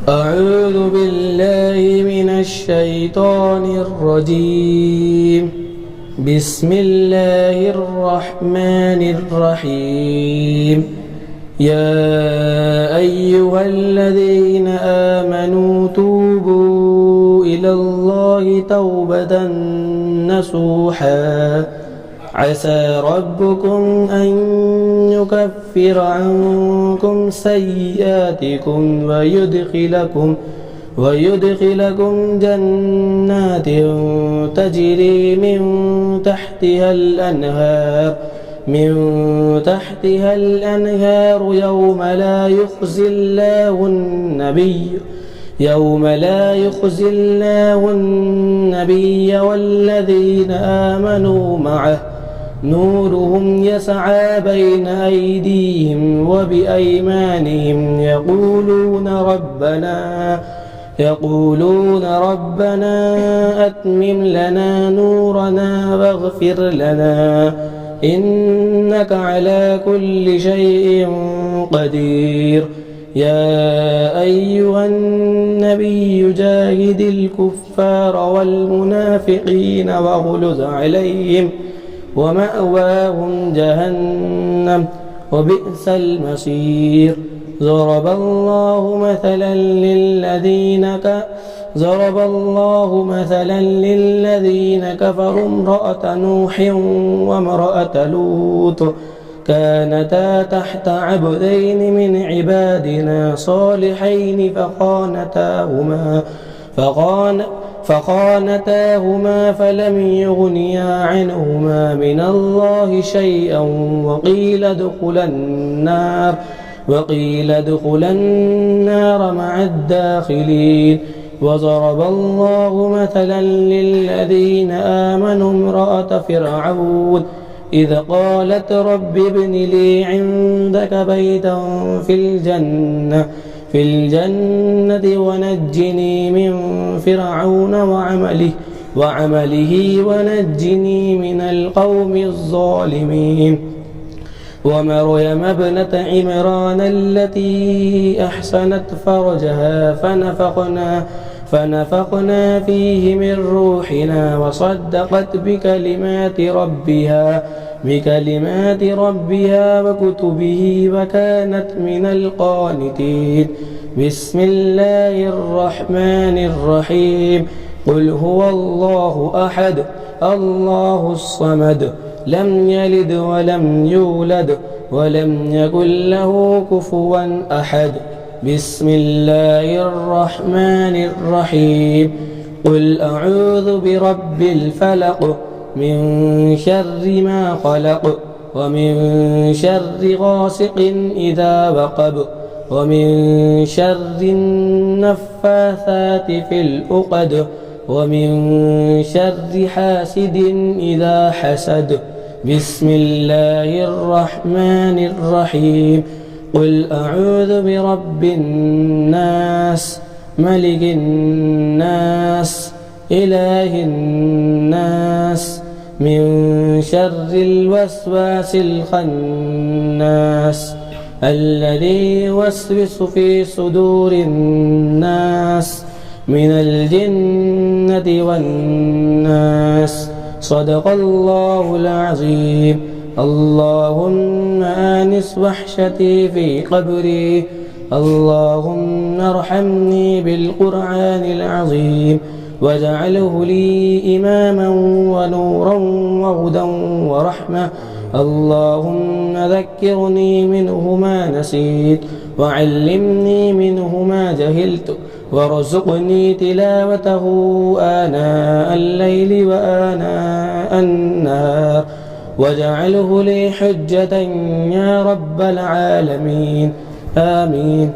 أعوذ بالله من الشيطان الرجيم. بسم الله الرحمن الرحيم. يا أيها الذين آمنوا توبوا إلى الله توبة نصوحا عسى ربكم أن يكفر عنكم سيئاتكم ويدخلكم جنات تجري من تحتها الأنهار يوم لا يخزي الله النبي والذين آمنوا معه نورهم يسعى بين أيديهم وبأيمانهم يقولون ربنا أتمم لنا نورنا واغفر لنا إنك على كل شيء قدير. يا أيها النبي جاهد الكفار والمنافقين واغلظ عليهم ومأواهم جهنم وبئس المصير. ضرب الله مثلا للذين كفروا امرأة نوح وامرأة لوط كانتا تحت عبدين من عبادنا صالحين فخانتاهما فلم يغنيا عنهما من الله شيئا وقيل ادخلا النار مع الداخلين. وضرب الله مثلا للذين آمنوا امرأة فرعون إذ قالت رب ابن لي عندك بيتا في الجنة ونجني من فرعون وعمله ونجني من القوم الظالمين. ومريم ابنة عمران التي أحسنت فرجها فنفخنا فيه من روحنا وصدقت بكلمات ربها وكتبه وكانت من القانتين. بسم الله الرحمن الرحيم. قل هو الله أحد الله الصمد لم يلد ولم يولد ولم يكن له كفوا أحد. بسم الله الرحمن الرحيم. قل أعوذ برب الفلق من شر ما خلق ومن شر غاسق إذا وقب ومن شر النفاثات في العقد ومن شر حاسد إذا حسد. بسم الله الرحمن الرحيم. قل أعوذ برب الناس ملك الناس إله الناس من شر الوسواس الخناس الذي يوسوس في صدور الناس من الجنة والناس. صدق الله العظيم. اللهم آنس وحشتي في قبري اللهم ارحمني بالقرآن العظيم واجعله لي إماما ونورا وهدى ورحمة. اللهم ذكرني منه ما نسيت وعلمني منه ما جهلت وارزقني تلاوته آناء الليل وآناء النهار واجعله لي حجة يا رب العالمين. آمين.